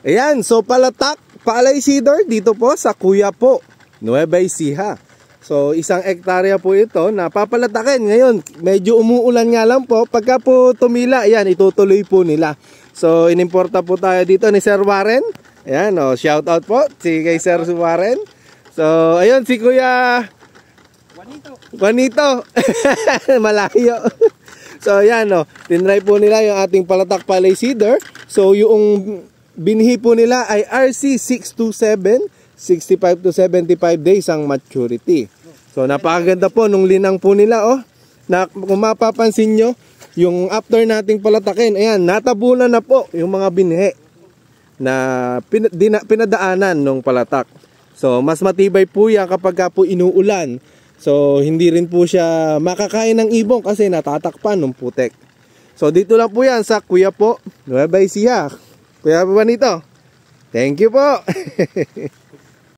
Ayan, so palatak, palay seeder dito po sa Kuya po, Nueva Ecija. So 1 hektarya po ito na papalatakin. Ngayon, medyo umuulan nga lang po. Pagka po tumila, ayan, itutuloy po nila. So inimporta po tayo dito ni Sir Warren. Ayan, shout out po si kay Sir Warren. So ayun, si Kuya Juanito. Malayo. So ayan, tinry po nila yung ating palatak palay seeder. So yung binhi po nila ay RC627, 65 to 75 days ang maturity. So napakaganda po nung linang po nila, na kung mapapansin nyo, yung after nating palatakin, ayan, natabunan na po yung mga binhi na pinadaanan nung palatak. So mas matibay po yan kapag po inuulan. So hindi rin po siya makakain ng ibong kasi natatakpan ng putek. So dito lang po yan sa Kuya po, Nueva Ecija. Kuya Juanito, thank you po.